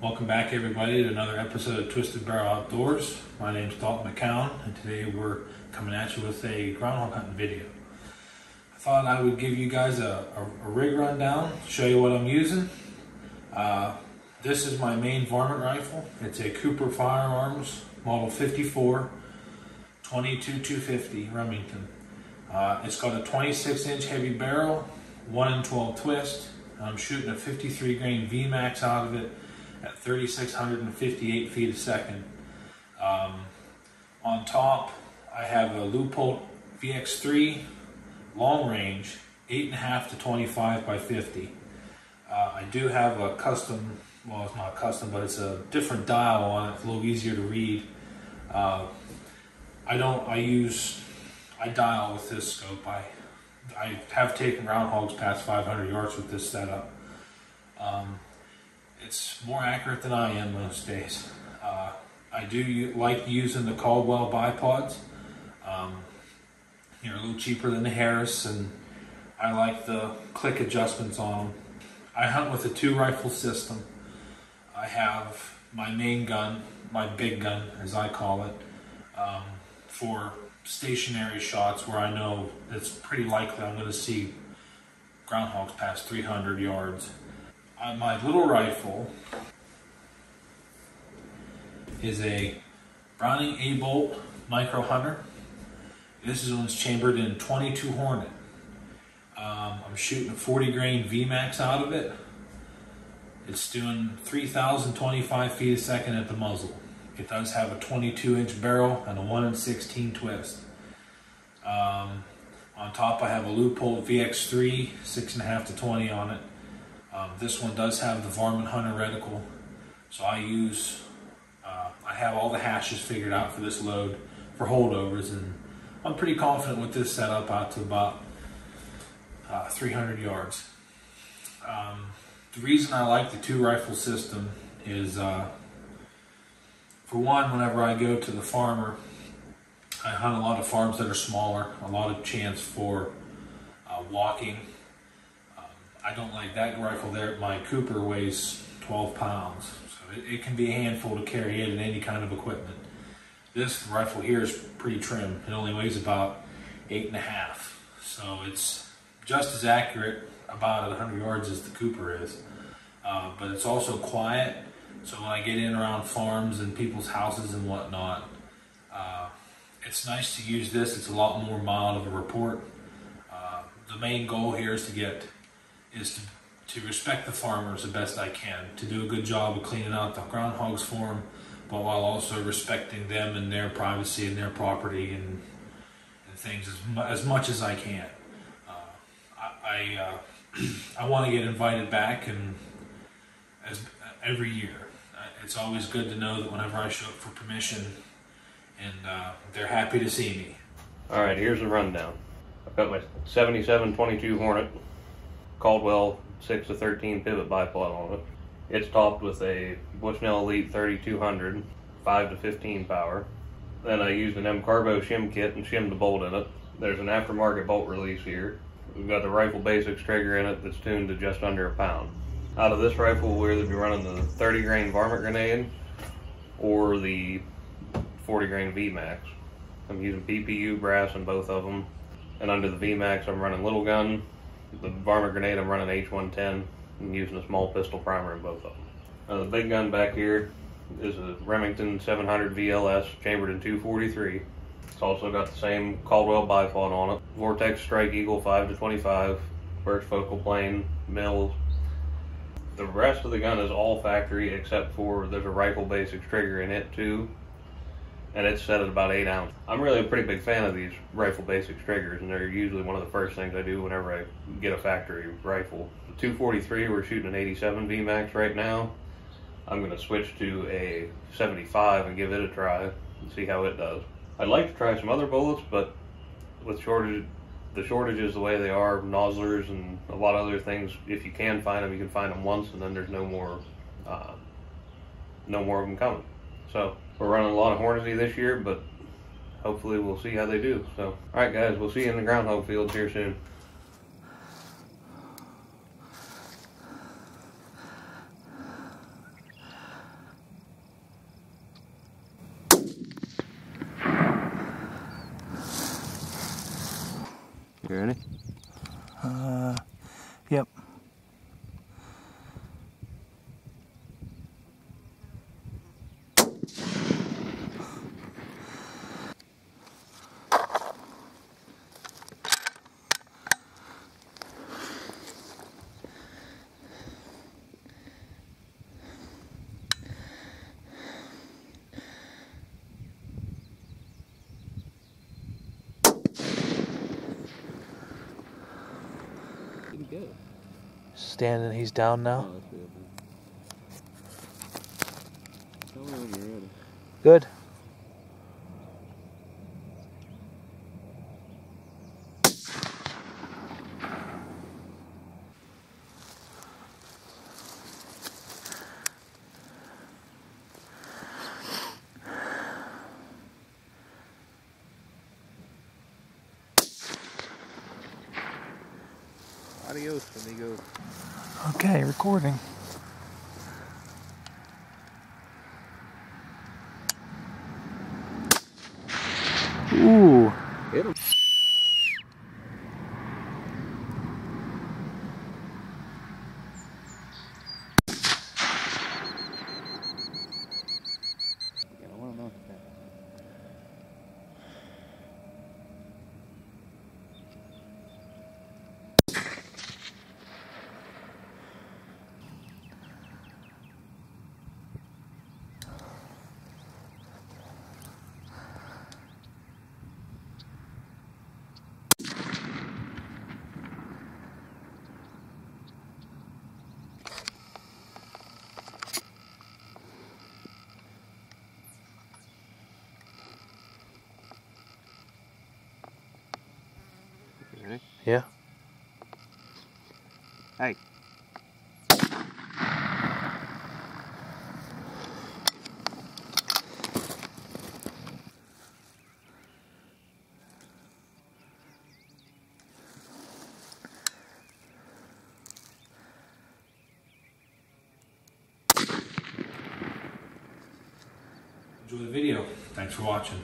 Welcome back, everybody, to another episode of Twisted Barrel Outdoors. My name's Dalton and today we're coming at you with a groundhog hunting video. I thought I would give you guys a rig rundown, show you what I'm using. This is my main varmint rifle. It's a Cooper Firearms Model 54 22-250 Remington. It's got a 26-inch heavy barrel, 1 in 12 twist. I'm shooting a 53 grain VMAX out of it at 3,658 feet a second. On top, I have a Leupold VX3 long range, 8.5 to 25 by 50. I do have a custom, well, it's not custom, but it's a different dial on it. It's a little easier to read. I dial with this scope. I have taken groundhogs past 500 yards with this setup. It's more accurate than I am most days. I do like using the Caldwell bipods. They're a little cheaper than the Harris, and I like the click adjustments on them. I hunt with a 2-rifle system. I have my main gun, my big gun as I call it, for stationary shots where I know it's pretty likely I'm going to see groundhogs past 300 yards. My little rifle is a Browning A-Bolt Micro Hunter. This one's chambered in 22 Hornet. I'm shooting a 40 grain VMAX out of it. It's doing 3,025 feet a second at the muzzle. It does have a 22-inch barrel and a 1 in 16 twist. On top I have a Leupold VX3, 6.5 to 20 on it. This one does have the Varmint Hunter reticle, so I have all the hashes figured out for this load for holdovers, and I'm pretty confident with this setup out to about 300 yards. The reason I like the 2-rifle system is, for one, whenever I go to the farmer, I hunt a lot of farms that are smaller, a lot of chance for walking. I don't like that rifle there. My Cooper weighs 12 pounds, so it can be a handful to carry in any kind of equipment. This rifle here is pretty trim. It only weighs about 8.5, so it's just as accurate about at 100 yards as the Cooper is. But it's also quiet, so when I get in around farms and people's houses and whatnot, it's nice to use this. It's a lot more mild of a report. The main goal here is to respect the farmers the best I can, to do a good job of cleaning out the groundhogs for them, but while also respecting them and their privacy and their property and things as much as I can. I want to get invited back, and every year. It's always good to know that whenever I show up for permission, and they're happy to see me. Alright, here's the rundown. I've got my 77-22 Hornet, Caldwell 6 to 13 pivot bipod on it. It's topped with a Bushnell Elite 3200, 5 to 15 power. Then I used an M-Carbo shim kit and shimmed the bolt in it. There's an aftermarket bolt release here. We've got the Rifle Basics trigger in it that's tuned to just under a pound. Out of this rifle, we'll either be running the 30 grain varmint grenade or the 40 grain VMAX. I'm using PPU brass in both of them. And under the VMAX, I'm running little gun. The varmint grenade, I'm running H110. I'm using a small pistol primer in both of them. Now the big gun back here is a Remington 700 VLS chambered in 243. It's also got the same Caldwell bipod on it. Vortex Strike Eagle 5 to 25, Birch focal plane, mills. The rest of the gun is all factory except for there's a Rifle Basics trigger in it too, and it's set at about 8 ounces. I'm really a pretty big fan of these Rifle Basics triggers, and they're usually one of the first things I do whenever I get a factory rifle. The 243, we're shooting an 87 VMAX right now. I'm going to switch to a 75 and give it a try and see how it does. I'd like to try some other bullets, but with the shortages the way they are, nozzlers and a lot of other things, if you can find them, you can find them once, and then there's no more of them coming. So we're running a lot of Hornady this year, but hopefully we'll see how they do. So, all right, guys, we'll see you in the groundhog fields here soon. You ready? Yep. Good. Standing, he's down now. Oh, that's good. Tell me when you're ready. Good. Adios, amigo. Okay, recording. Ooh. Hit him. Ready? Yeah. Hey. Enjoy the video. Thanks for watching.